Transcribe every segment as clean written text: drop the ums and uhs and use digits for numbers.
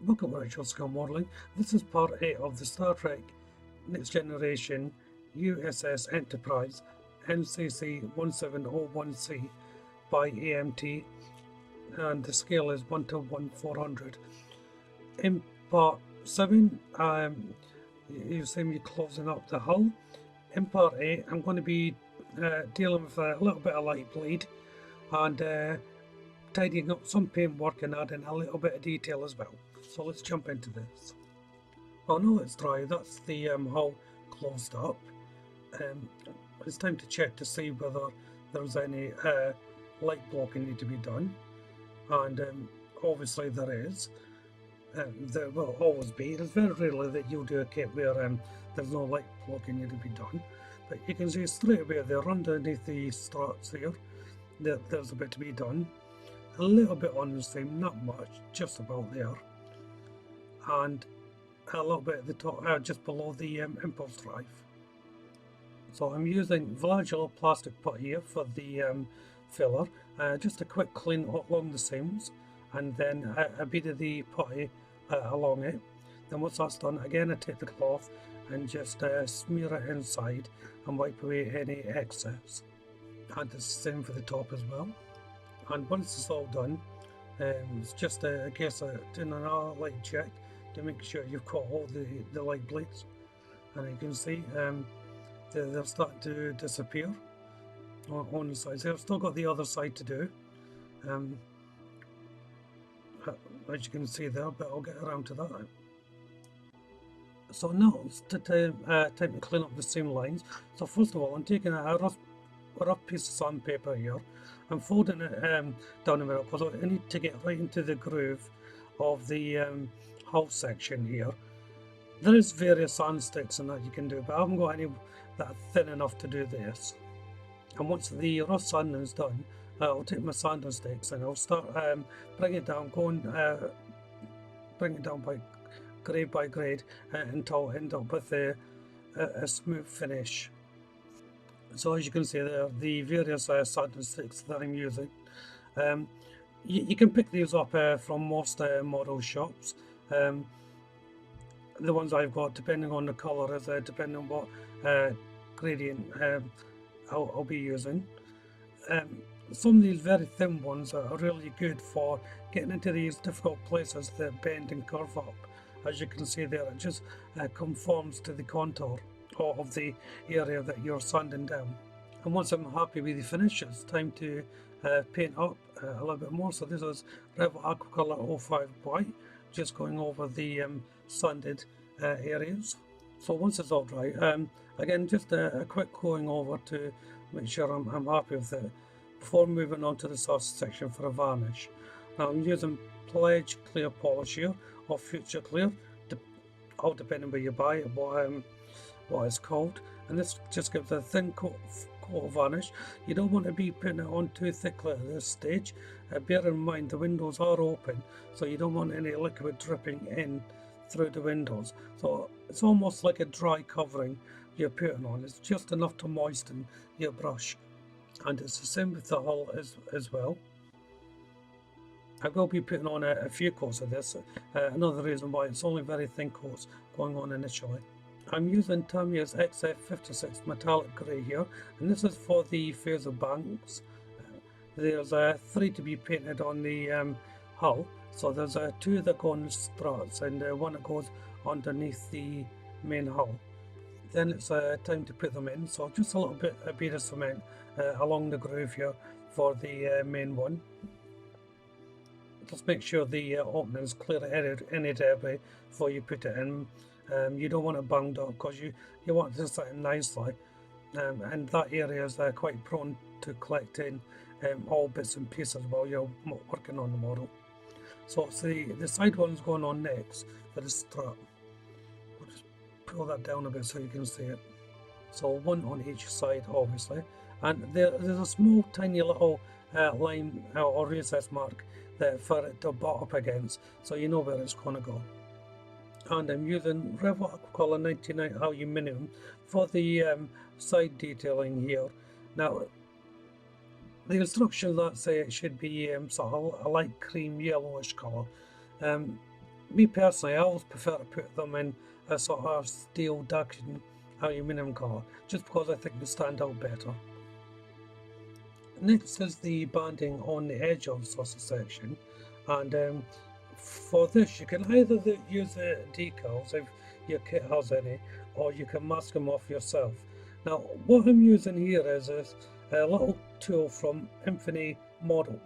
Welcome to Rachel Skill Modeling. This is part 8 of the Star Trek Next Generation USS Enterprise NCC 1701C by AMT, and the scale is 1:1,400. In part 7, you see me closing up the hull. In part 8, I'm going to be dealing with a little bit of light bleed and tidying up some paintwork and adding a little bit of detail as well. So let's jump into this. Well, now it's dry, that's the hull closed up. It's time to check to see whether there's any light blocking need to be done, and obviously there is. There will always be. It's very rarely that you'll do a kit where there's no light blocking need to be done, but you can see straight away there underneath the struts here that there's a bit to be done. A little bit on the seam, not much, just about there, and a little bit at the top, just below the impulse drive. So I'm using Velagio plastic put here for the filler, just a quick clean along the seams, and then a bit of the putty along it. Then once that's done, again I take the cloth and just smear it inside and wipe away any excess. And it's the same for the top as well. And once it's all done, it's just a case of doing another light check to make sure you've got all the light bleeds. And you can see they're starting to disappear on the sides. I've still got the other side to do, as you can see there, but I'll get around to that. So now it's time to clean up the seam lines. So first of all, I'm taking a rough piece of sandpaper here. I'm folding it down the middle because I need to get right into the groove of the hull section here. There is various sand sticks and that you can do, but I haven't got any that are thin enough to do this. And once the rough sanding is done, I'll take my sanding sticks and I'll start bring it down by grade until I end up with a smooth finish. So as you can see there, the various sanding sticks that I'm using, you can pick these up from most model shops. The ones I've got, depending on the colour, is depending on what gradient I'll be using. Some of these very thin ones are really good for getting into these difficult places that bend and curve up. As you can see there, it just conforms to the contour of the area that you're sanding down. And once I'm happy with the finish, it's time to paint up a little bit more. So this is Revit Aquacolor 05 White, just going over the sanded areas. So once it's all dry, again just a quick going over to make sure I'm happy with it before moving on to the surface section for a varnish. Now I'm using Pledge Clear Polish here, or Future Clear, all depending where you buy it, what it's called, and this just gives a thin coat of varnish. You don't want to be putting it on too thickly at this stage. Bear in mind the windows are open, so you don't want any liquid dripping in through the windows. So it's almost like a dry covering you're putting on. It's just enough to moisten your brush, and it's the same with the hull as well. I will be putting on a few coats of this, another reason why it's only very thin coats going on initially. I'm using Tamiya's XF56 metallic grey here, and this is for the phaser banks. There's 3 to be painted on the hull, so there's 2 that go on the struts and 1 that goes underneath the main hull. Then it's time to put them in, so just a bit of cement along the groove here for the main one. Just make sure the opening is clear of any debris before you put it in. You don't want it banged up because you want it to sit in nicely, and that area is quite prone to collecting all bits and pieces while you're working on the model. So it's the side one's going on next for the strut. We'll just pull that down a bit so you can see it. So 1 on each side, obviously, and there's a small tiny little line or recess mark there for it to butt up against, so you know where it's going to go. And I'm using Revit Aquacolor 99 Aluminium for the side detailing here. Now the instructions that say it should be sort of a light cream yellowish colour. Me personally, I always prefer to put them in a sort of steel duction aluminium colour, just because I think they stand out better. Next is the banding on the edge of the saucer section, and for this you can either use the decals if your kit has any, or you can mask them off yourself. Now what I'm using here is a little tool from Infinite Models,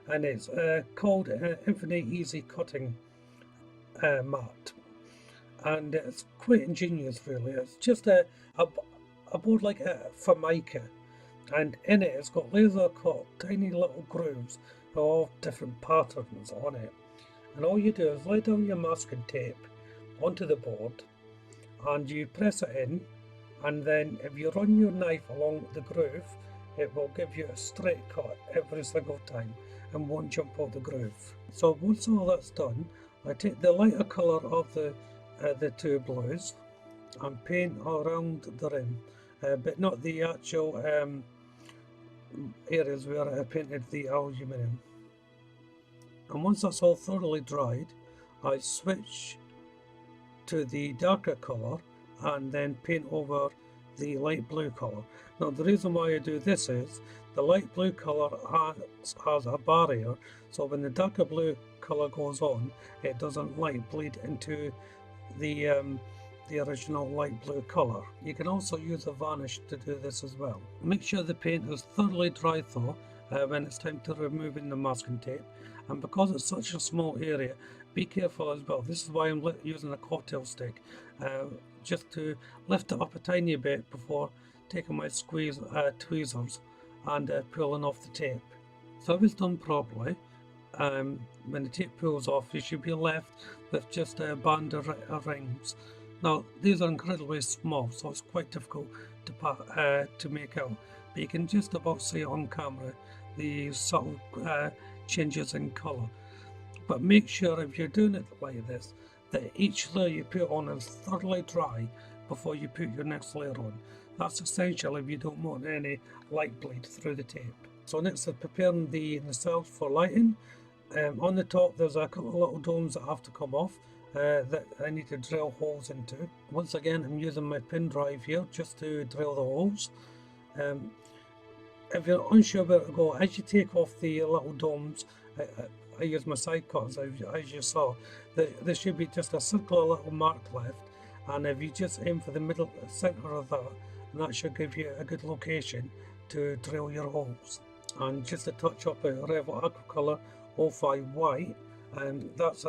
and it's called Infinite Easy Cutting Mat, and it's quite ingenious really. It's just a board like for mica, and in it it's got laser cut tiny little grooves of different patterns on it, and all you do is lay down your masking tape onto the board and you press it in, and then if you run your knife along the groove it will give you a straight cut every single time and won't jump out the groove. So once all that's done, I take the lighter colour of the two blues and paint around the rim, but not the actual areas where I painted the aluminium. And once that's all thoroughly dried, I switch to the darker colour and then paint over the light blue colour. Now the reason why I do this is the light blue colour has a barrier, so when the darker blue colour goes on, it doesn't bleed into the original light blue colour. You can also use a varnish to do this as well. Make sure the paint is thoroughly dry though when it's time to removing the masking tape, and because it's such a small area, be careful as well. This is why I'm using a cocktail stick, just to lift it up a tiny bit before taking my tweezers and pulling off the tape. So if it's done properly, when the tape pulls off, you should be left with just a band of rings. Now these are incredibly small, so it's quite difficult to make out, but you can just about see it on camera, the subtle changes in colour. But make sure if you're doing it like this, that each layer you put on is thoroughly dry before you put your next layer on. That's essential if you don't want any light bleed through the tape. So next is preparing the nacelles for lighting. On the top there's a couple of little domes that have to come off that I need to drill holes into. Once again I'm using my pin drive here just to drill the holes. If you're unsure where to go, as you take off the little domes, I use my side cutters as you saw. There should be just a circular little mark left, and if you just aim for the middle centre of that, and that should give you a good location to drill your holes. And just to touch up a Revit Aquacolor 05 white, and that's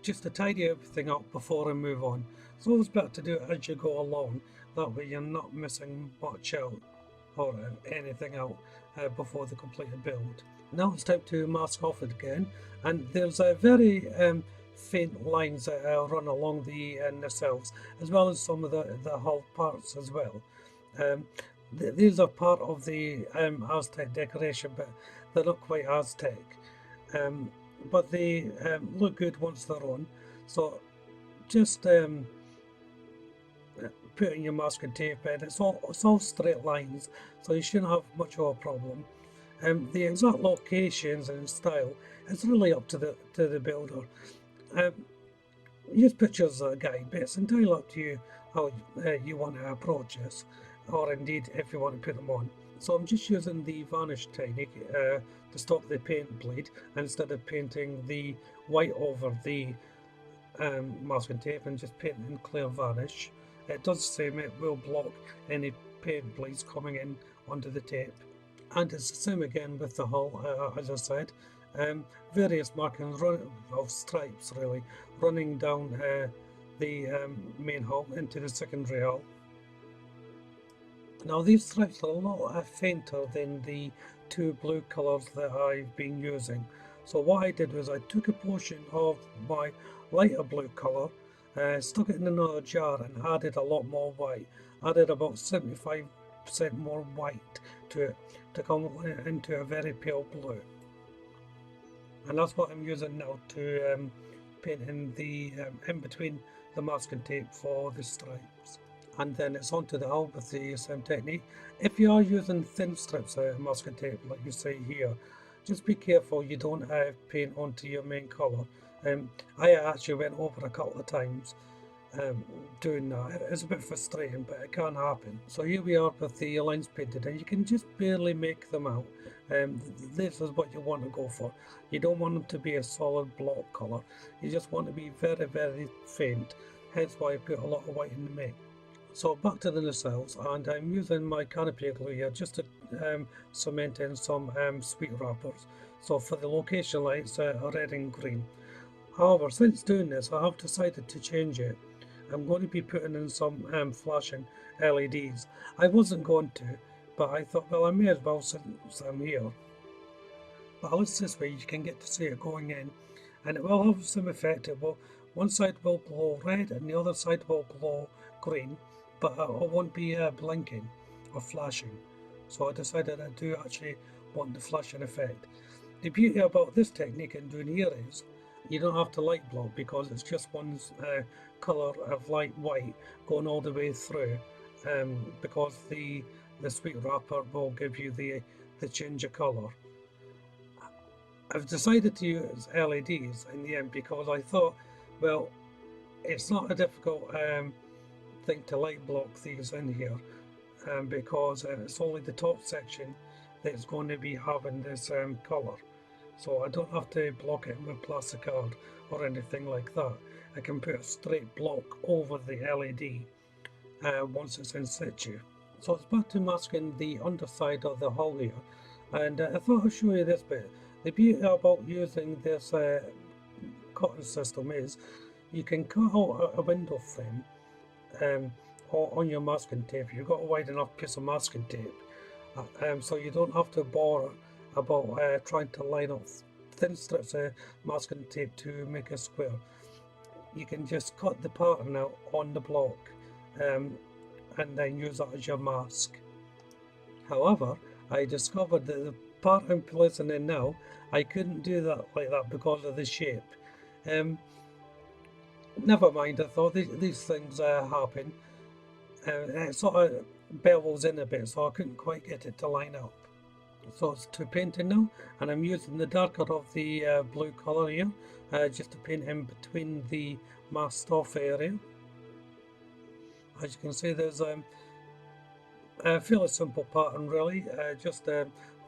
just to tidy everything up before I move on. It's always better to do it as you go along, that way you're not missing much out or anything out before the completed build. Now it's time to mask off it again, and there's a very faint lines that run along the nacelles, as well as some of the hull parts as well. These are part of the Aztec decoration, but they're not quite Aztec. But they look good once they're on. So just putting your masking tape in, it's all straight lines, so you shouldn't have much of a problem. The exact locations and style is really up to the builder. Use pictures as a guide, but it's entirely up to you how you want to approach this, or indeed if you want to put them on. So I'm just using the varnish technique to stop the paint bleed, instead of painting the white over the masking tape and just painting in clear varnish. It does say it will block any paint bleeds coming in onto the tape. And it's the same again with the hull, as I said. Various markings of stripes really running down the main hull into the secondary hull. Now these stripes are a lot fainter than the two blue colours that I've been using. So what I did was I took a portion of my lighter blue colour, stuck it in another jar and added a lot more white. Added about 75% more white to it to come into a very pale blue. And that's what I'm using now to paint in the in between the masking tape for the stripes. And then it's onto the hull with the same technique. If you are using thin strips of masking tape like you see here, just be careful you don't paint onto your main colour, I actually went over a couple of times doing that. It's a bit frustrating, but it can happen. So here we are with the lines painted, and you can just barely make them out. This is what you want to go for. You don't want them to be a solid block colour. You just want to be very, very faint. Hence why I put a lot of white in the mix. So back to the nacelles, and I'm using my canopy glue here just to cement in some sweet wrappers. So for the location lights, red and green. However, since doing this, I have decided to change it. I'm going to be putting in some flashing LEDs. I wasn't going to, but I thought, well, I may as well since I'm here. But at least this way you can get to see it going in, and it will have some effect. One side will glow red and the other side will glow green, but it won't be blinking or flashing. So I decided I do actually want the flashing effect. The beauty about this technique in doing here is you don't have to light block because it's just one colour of light white going all the way through, because the sweet wrapper will give you the change of colour. I've decided to use LEDs in the end because I thought, well, it's not a difficult thing to light block these in here, because it's only the top section that's going to be having this colour. So I don't have to block it with plastic card or anything like that. I can put a straight block over the LED once it's in situ. So it's back to masking the underside of the hull here, and I thought I'd show you this bit. The beauty about using this cotton system is you can cut out a window frame on your masking tape. You've got a wide enough piece of masking tape, so you don't have to bother about trying to line up thin strips of masking tape to make a square. You can just cut the pattern out on the block and then use that as your mask. However, I discovered that the part I'm placing in now, I couldn't do that like that because of the shape. Never mind, I thought these things happen. It sort of bevels in a bit, so I couldn't quite get it to line up. So it's to painting now, and I'm using the darker of the blue colour here, just to paint in between the masked off area. As you can see, there's a fairly simple pattern really, just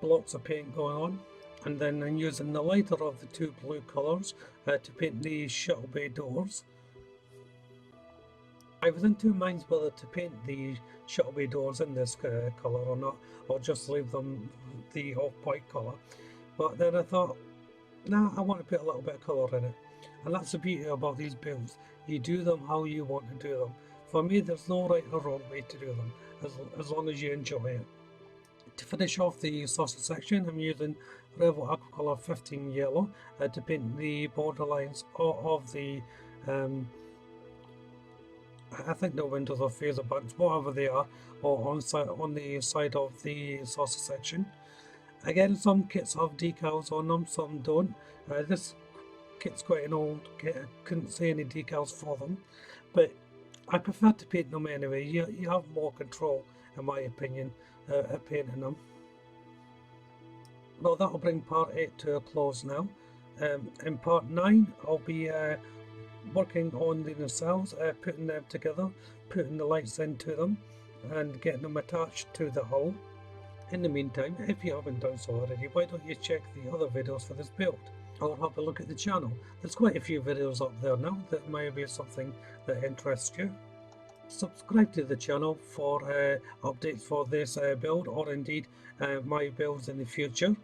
blocks of paint going on. And then I'm using the lighter of the two blue colours to paint the shuttle bay doors. I was in two minds whether to paint the shuttle bay doors in this colour or not, or just leave them the off-white colour. But then I thought, nah, I want to put a little bit of colour in it. And that's the beauty about these builds. You do them how you want to do them. For me, there's no right or wrong way to do them, as long as you enjoy it. To finish off the saucer section, I'm using Revol Aquacolor 15 Yellow to paint the borderlines of the I think the windows or phaser buttons, whatever they are, or on the side of the saucer section. Again, some kits have decals on them, some don't. This kit's quite an old kit, I couldn't see any decals for them, but I prefer to paint them anyway. You have more control, in my opinion, of painting them. Well, that'll bring part 8 to a close now. In part 9, I'll be working on the nacelles, putting them together, putting the lights into them, and getting them attached to the hull. In the meantime, if you haven't done so already, why don't you check the other videos for this build, or have a look at the channel. There's quite a few videos up there now that may be something that interests you. Subscribe to the channel for updates for this build, or indeed my builds in the future.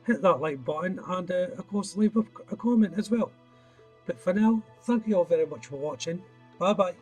Hit that like button, and of course leave a comment as well. But for now, thank you all very much for watching. Bye bye.